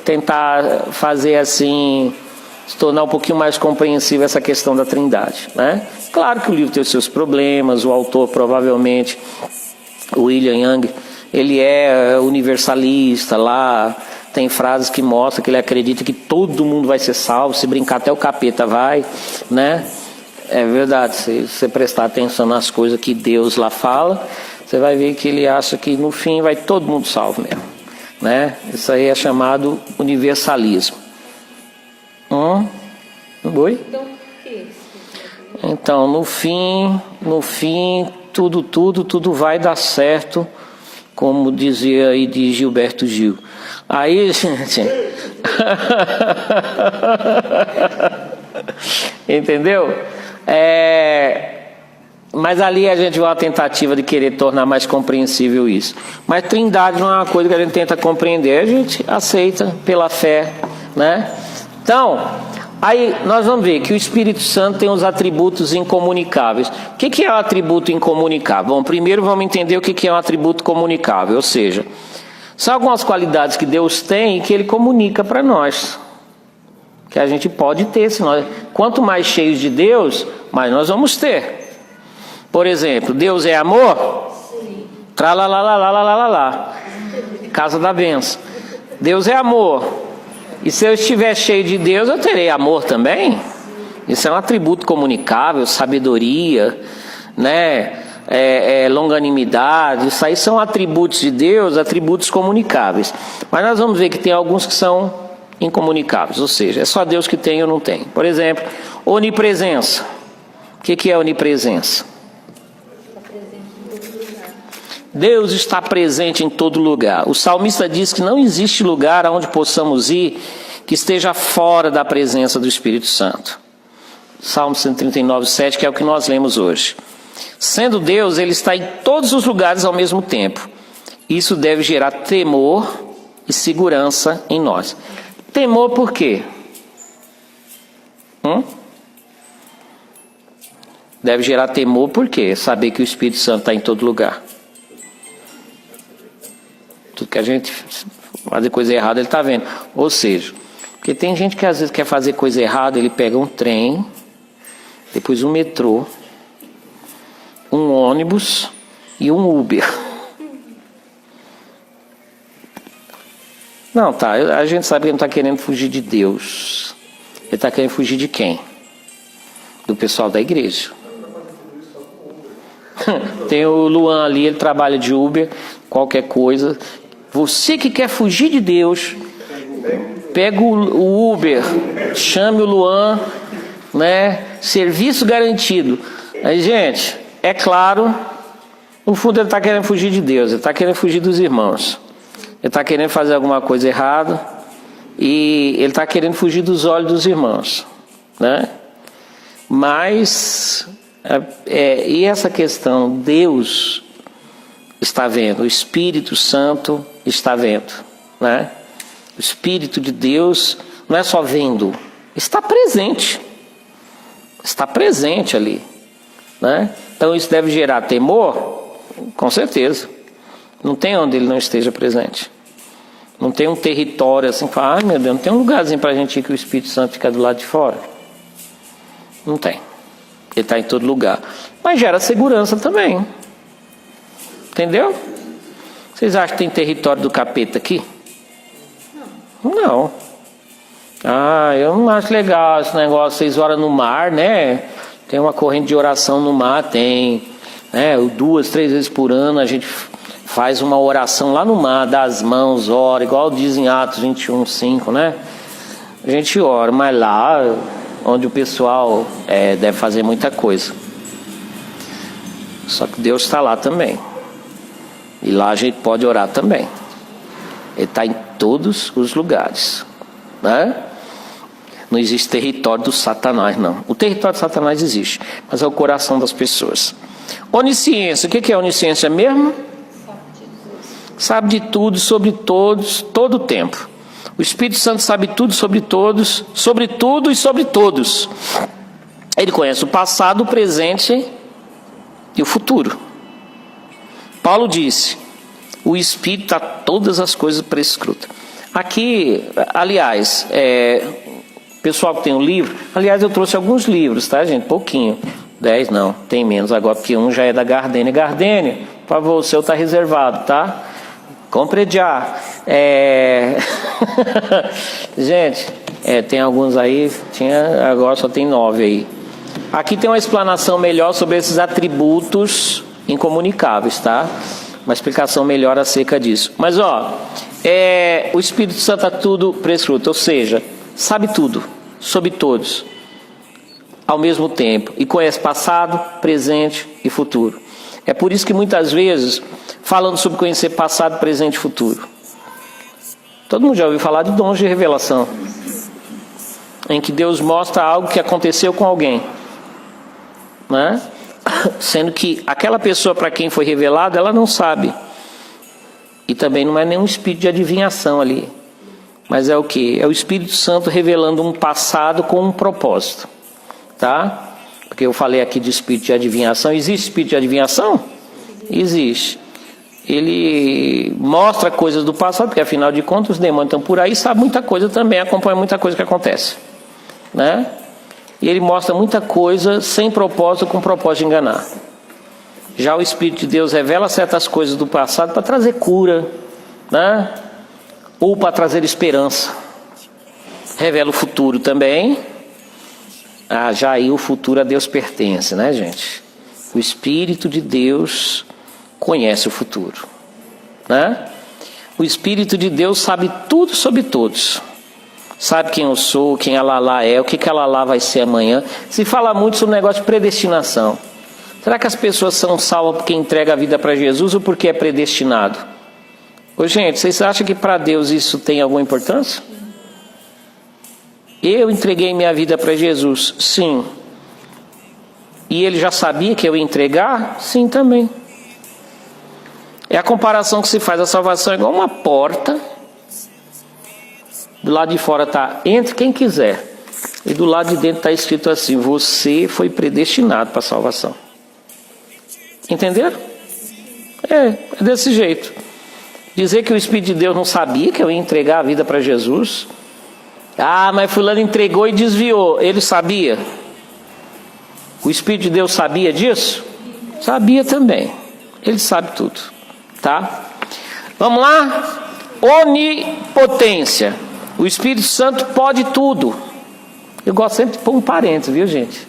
tentar fazer assim, se tornar um pouquinho mais compreensível essa questão da Trindade, né? Claro que o livro tem os seus problemas, o autor provavelmente, o William Young, ele é universalista lá, tem frases que mostram que ele acredita que todo mundo vai ser salvo, se brincar até o capeta vai, né? É verdade, se você prestar atenção nas coisas que Deus lá fala, você vai ver que ele acha que no fim vai todo mundo salvo mesmo, né? Isso aí é chamado universalismo. Oi? Então, no fim, tudo vai dar certo, como dizia aí de Gilberto Gil. Aí, gente, entendeu? Mas ali a gente vê uma tentativa de querer tornar mais compreensível isso. Mas Trindade não é uma coisa que a gente tenta compreender, a gente aceita pela fé, né? Então, aí nós vamos ver que o Espírito Santo tem os atributos incomunicáveis. O que é um atributo incomunicável? Bom, primeiro vamos entender o que é um atributo comunicável, ou seja, São algumas qualidades que Deus tem e que Ele comunica para nós. Que a gente pode ter. Quanto mais cheios de Deus, mais nós vamos ter. Por exemplo, Deus é amor? Tralalalalalalala. Casa da bênção. Deus é amor. E se eu estiver cheio de Deus, eu terei amor também? Isso é um atributo comunicável, sabedoria, né? Longanimidade. Isso aí são atributos de Deus, atributos comunicáveis. Mas nós vamos ver que tem alguns que são incomunicáveis, ou seja, é só Deus que tem ou não tem. Por exemplo, onipresença. O que é onipresença? Deus está presente em todo lugar. O salmista diz que não existe lugar aonde possamos ir que esteja fora da presença do Espírito Santo. Salmo 139, 7, que é o que nós lemos hoje. Sendo Deus, Ele está em todos os lugares ao mesmo tempo. Isso deve gerar temor e segurança em nós. Temor por quê? Deve gerar temor por quê? Saber que o Espírito Santo está em todo lugar. Tudo que a gente fazer coisa errada, ele está vendo. Ou seja, porque tem gente que às vezes quer fazer coisa errada, ele pega um trem, depois um metrô, um ônibus e um Uber. Não, tá, a gente sabe que ele não está querendo fugir de Deus. Ele está querendo fugir de quem? Do pessoal da igreja. Tem o Luan ali, ele trabalha de Uber, qualquer coisa. Você que quer fugir de Deus, pega o Uber, chame o Luan, né? Serviço garantido. Aí, gente, é claro, no fundo ele está querendo fugir de Deus, ele está querendo fugir dos irmãos. Ele está querendo fazer alguma coisa errada e ele está querendo fugir dos olhos dos irmãos, né? Mas, e essa questão, Deus está vendo, o Espírito Santo está vendo, né? O Espírito de Deus não é só vendo, está presente ali, né? Então isso deve gerar temor, com certeza. Não tem onde ele não esteja presente. Não tem um território assim, fala, ai meu Deus, não tem um lugarzinho para a gente ir que o Espírito Santo fica do lado de fora. Não tem. Ele está em todo lugar. Mas gera segurança também. Entendeu? Vocês acham que tem território do capeta aqui? Não. Ah, eu não acho legal esse negócio, 6 horas no mar, né? Tem uma corrente de oração no mar, tem. Né? 2, 3 vezes por ano a gente faz uma oração lá no mar, dá as mãos, ora, igual diz em Atos 21, 5, né? A gente ora, mas lá onde o pessoal deve fazer muita coisa. Só que Deus está lá também. E lá a gente pode orar também. Ele está em todos os lugares, né? Não existe território do Satanás, não. O território do Satanás existe, mas é o coração das pessoas. Onisciência, o que é onisciência mesmo? Sabe de tudo, sobre todos, todo o tempo. O Espírito Santo sabe tudo sobre todos, sobre tudo e sobre todos. Ele conhece o passado, o presente e o futuro. Paulo disse, o Espírito está todas as coisas prescrutas. Aqui, aliás, pessoal que tem um livro, aliás, eu trouxe alguns livros, tá, gente? Pouquinho. 10 não, tem menos agora, porque um já é da Gardênia. Gardênia, por favor, o seu está reservado, tá? Compre já. Gente, tem alguns aí, agora só tem 9 aí. Aqui tem uma explanação melhor sobre esses atributos incomunicáveis, tá? Uma explicação melhor acerca disso. Mas, o Espírito Santo está tudo prescruto, ou seja, sabe tudo, sobre todos, ao mesmo tempo, e conhece passado, presente e futuro. É por isso que muitas vezes, falando sobre conhecer passado, presente e futuro, todo mundo já ouviu falar de dons de revelação, em que Deus mostra algo que aconteceu com alguém, né? Sendo que aquela pessoa para quem foi revelado, ela não sabe. E também não é nenhum espírito de adivinhação ali. Mas é o quê? É o Espírito Santo revelando um passado com um propósito. Tá? Porque eu falei aqui de espírito de adivinhação. Existe espírito de adivinhação? Existe. ele mostra coisas do passado, porque afinal de contas os demônios estão por aí, sabe muita coisa também, acompanha muita coisa que acontece, né? E ele mostra muita coisa sem propósito, com propósito de enganar. Já o Espírito de Deus revela certas coisas do passado para trazer cura, né? Ou para trazer esperança. Revela o futuro também. Já aí o futuro a Deus pertence, né, gente? O Espírito de Deus conhece o futuro, né? O Espírito de Deus sabe tudo sobre todos. Sabe quem eu sou, quem a Lala é, o que a Lala vai ser amanhã. Se fala muito sobre o negócio de predestinação. Será que as pessoas são salvas porque entregam a vida para Jesus ou porque é predestinado? Ô, gente, vocês acham que para Deus isso tem alguma importância? Eu entreguei minha vida para Jesus, sim. E ele já sabia que eu ia entregar? Sim, também. É a comparação que se faz. A salvação é igual uma porta. Do lado de fora está entre quem quiser. E do lado de dentro está escrito assim: você foi predestinado para a salvação. Entenderam? É desse jeito. Dizer que o Espírito de Deus não sabia que eu ia entregar a vida para Jesus. Mas fulano entregou e desviou. Ele sabia? O Espírito de Deus sabia disso? Sabia também. Ele sabe tudo. Tá? Vamos lá? Onipotência. O Espírito Santo pode tudo. Eu gosto sempre de pôr um parênteses, viu, gente?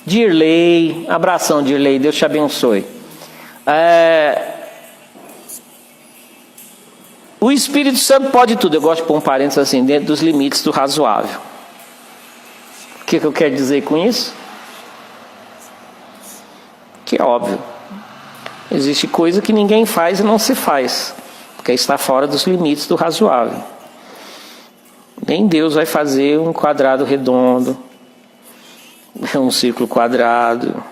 Dirley, abração, Dirley, Deus te abençoe. O Espírito Santo pode tudo. Eu gosto de pôr um parênteses assim, dentro dos limites do razoável. O que eu quero dizer com isso? Que é óbvio. Existe coisa que ninguém faz e não se faz, porque está fora dos limites do razoável. Nem Deus vai fazer um quadrado redondo, um círculo quadrado.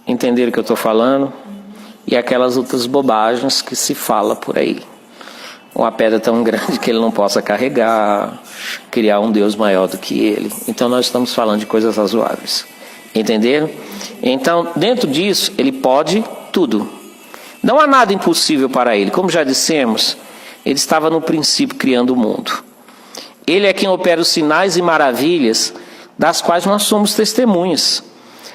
Entenderam o que eu estou falando? E aquelas outras bobagens que se fala por aí. Uma pedra tão grande que ele não possa carregar, criar um Deus maior do que ele. Então nós estamos falando de coisas razoáveis. Entenderam? Então, dentro disso, ele pode tudo. Não há nada impossível para ele. Como já dissemos, ele estava no princípio criando o mundo. Ele é quem opera os sinais e maravilhas das quais nós somos testemunhas.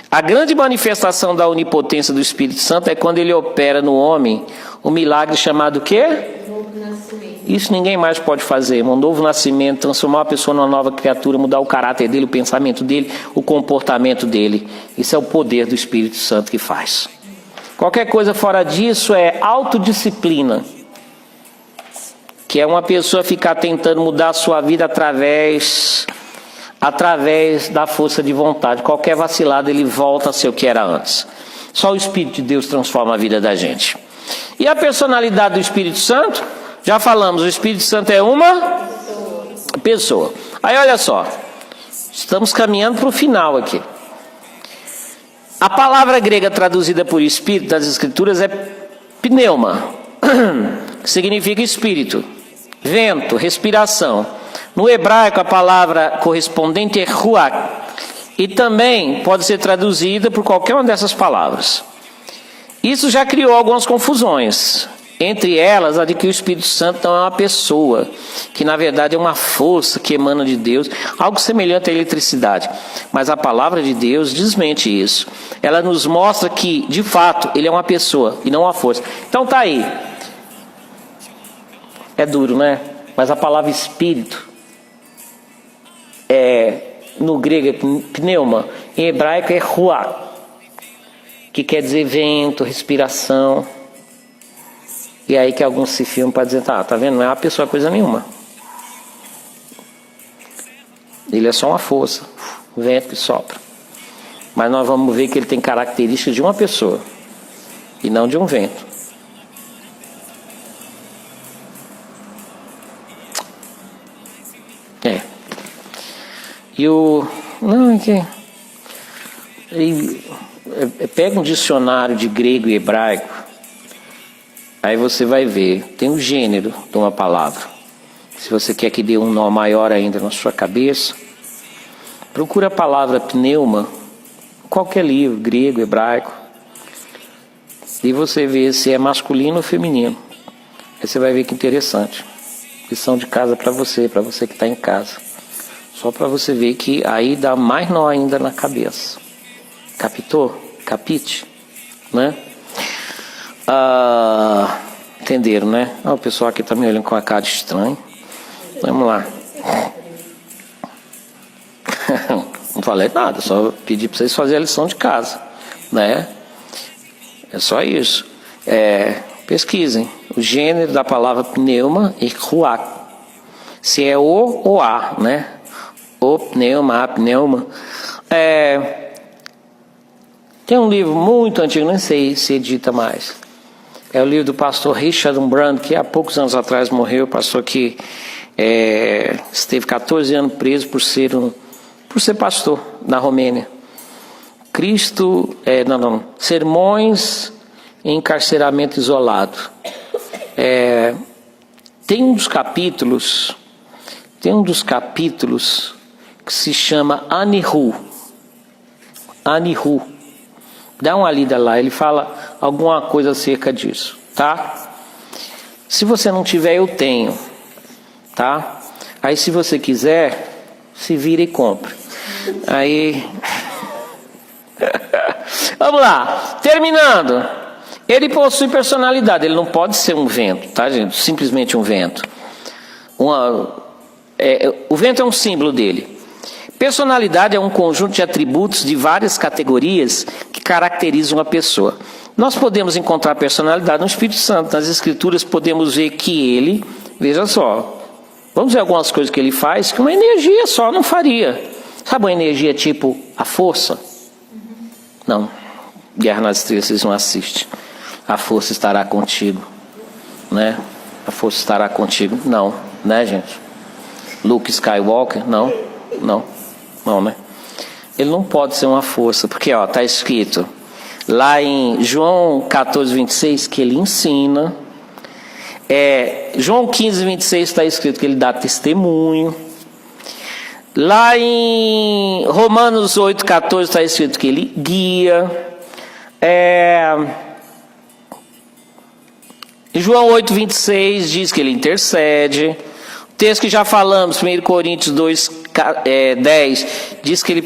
A grande manifestação da onipotência do Espírito Santo é quando ele opera no homem um milagre chamado o quê? Novo nascimento. Isso ninguém mais pode fazer. Um novo nascimento, transformar uma pessoa numa nova criatura, mudar o caráter dele, o pensamento dele, o comportamento dele. Isso é o poder do Espírito Santo que faz. Qualquer coisa fora disso é autodisciplina, que é uma pessoa ficar tentando mudar a sua vida através da força de vontade. Qualquer vacilada ele volta a ser o que era antes. Só o Espírito de Deus transforma a vida da gente. E a personalidade do Espírito Santo? Já falamos, o Espírito Santo é uma pessoa. Aí olha só, estamos caminhando para o final aqui. A palavra grega traduzida por Espírito das Escrituras é pneuma, que significa espírito, vento, respiração. No hebraico a palavra correspondente é ruach, e também pode ser traduzida por qualquer uma dessas palavras. Isso já criou algumas confusões, entre elas a de que o Espírito Santo não é uma pessoa, que na verdade é uma força que emana de Deus, algo semelhante à eletricidade. Mas a palavra de Deus desmente isso. Ela nos mostra que, de fato, ele é uma pessoa e não uma força. Então tá aí. É duro, né? Mas a palavra Espírito no grego é pneuma, em hebraico é ruach, que quer dizer vento, respiração. E aí que alguns se filmam para dizer, tá vendo? Não é uma pessoa coisa nenhuma. Ele é só uma força, um vento que sopra. Mas nós vamos ver que ele tem características de uma pessoa e não de um vento. Pega um dicionário de grego e hebraico, aí você vai ver, tem um gênero de uma palavra. Se você quer que dê um nó maior ainda na sua cabeça, procura a palavra pneuma, qualquer livro, grego, hebraico. e você vê se é masculino ou feminino. Aí você vai ver que interessante. Lição de casa para você que está em casa. Só para você ver que aí dá mais nó ainda na cabeça. Capitou? Capite? Né? Entenderam, né? O pessoal aqui está me olhando com a cara estranha. Vamos lá. Não falei nada, só pedi para vocês fazerem a lição de casa, né? É só isso. Pesquisem o gênero da palavra pneuma e ruach. Se é o ou a, né? O pneuma, a pneuma. Tem um livro muito antigo, nem sei se edita mais. É o livro do pastor Richard Brand, que há poucos anos atrás morreu. Pastor que esteve 14 anos preso por ser pastor na Romênia. Sermões em encarceramento isolado. Tem um dos capítulos que se chama Anihu. Dá uma lida lá, ele fala alguma coisa acerca disso, tá? Se você não tiver, eu tenho, tá? Aí se você quiser, se vira e compre. Aí, vamos lá, terminando. Ele possui personalidade, ele não pode ser um vento, tá, gente? Simplesmente um vento. O vento é um símbolo dele. Personalidade é um conjunto de atributos de várias categorias que caracterizam a pessoa. Nós podemos encontrar personalidade no Espírito Santo. Nas Escrituras podemos ver que ele, veja só, vamos ver algumas coisas que ele faz que uma energia só não faria. Sabe uma energia tipo a força? Não. Guerra nas Estrelas vocês não assistem. A força estará contigo, né? A força estará contigo. Não, né, gente? Luke Skywalker? Não, né? Ele não pode ser uma força, porque está escrito lá em João 14, 26, que ele ensina. João 15, 26 está escrito que ele dá testemunho. Lá em Romanos 8, 14 está escrito que ele guia. João 8, 26 diz que ele intercede. O texto que já falamos, 1 Coríntios 2, 10, diz que ele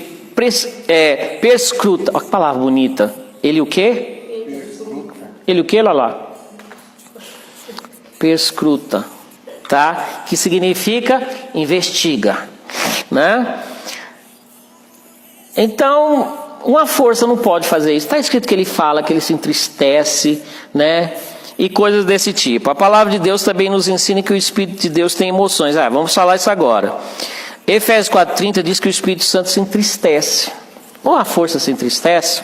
perscruta. Olha que palavra bonita. Ele o quê? Ele o quê, Lala? Perscruta, tá? Que significa investiga, né? Então, uma força não pode fazer isso. Está escrito que ele fala, que ele se entristece, né? E coisas desse tipo. A palavra de Deus também nos ensina que o Espírito de Deus tem emoções. Vamos falar isso agora. Efésios 4,30 diz que o Espírito Santo se entristece. Ou a força se entristece?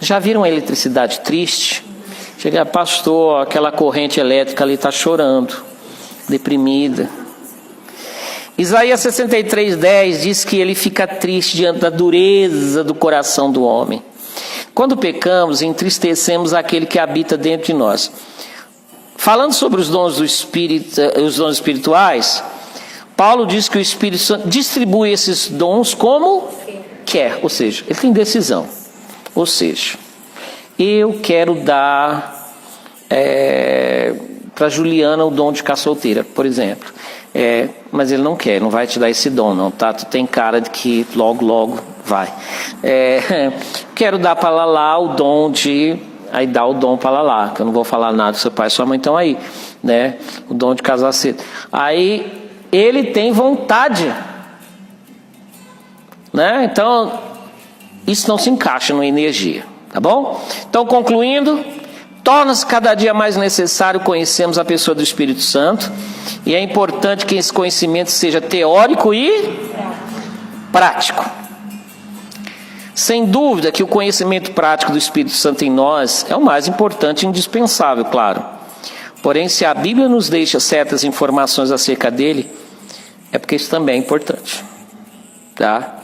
Já viram a eletricidade triste? Chega, pastor, aquela corrente elétrica ali está chorando, deprimida. Isaías 63,10 diz que ele fica triste diante da dureza do coração do homem. Quando pecamos, entristecemos aquele que habita dentro de nós. Falando sobre os dons do Espírito, os dons espirituais, Paulo diz que o Espírito Santo distribui esses dons como quer, ou seja, ele tem decisão. Ou seja, eu quero dar para Juliana o dom de ficar solteira, por exemplo. Mas ele não quer, não vai te dar esse dom não, tá? Tu tem cara de que logo vai. Quero dar para Lalá o dom de... Aí dá o dom para Lalá, que eu não vou falar nada do seu pai e sua mãe, então aí, né? O dom de casar cedo. Aí ele tem vontade, né? Então isso não se encaixa numa energia, tá bom? Então, concluindo, torna-se cada dia mais necessário conhecermos a pessoa do Espírito Santo, e é importante que esse conhecimento seja teórico e prático. Sem dúvida que o conhecimento prático do Espírito Santo em nós é o mais importante e indispensável, claro. Porém, se a Bíblia nos deixa certas informações acerca dele, é porque isso também é importante, tá?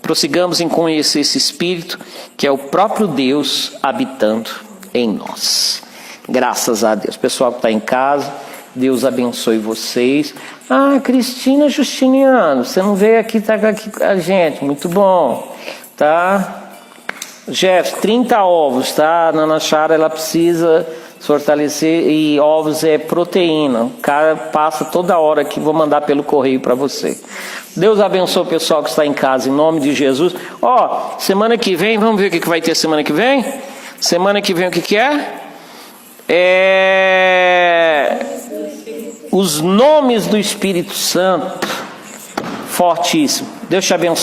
Prossigamos em conhecer esse Espírito, que é o próprio Deus habitando em nós. Graças a Deus. Pessoal que está em casa, Deus abençoe vocês. Cristina Justiniano, você não veio aqui, está aqui com a gente, muito bom, tá? Jeff, 30 ovos, tá? A Nana Chara, ela precisa se fortalecer, e ovos é proteína. O cara passa toda hora aqui, vou mandar pelo correio para você. Deus abençoe o pessoal que está em casa, em nome de Jesus. Ó, semana que vem, vamos ver o que vai ter semana que vem? Semana que vem o que é? Os nomes do Espírito Santo. Fortíssimo. Deus te abençoe.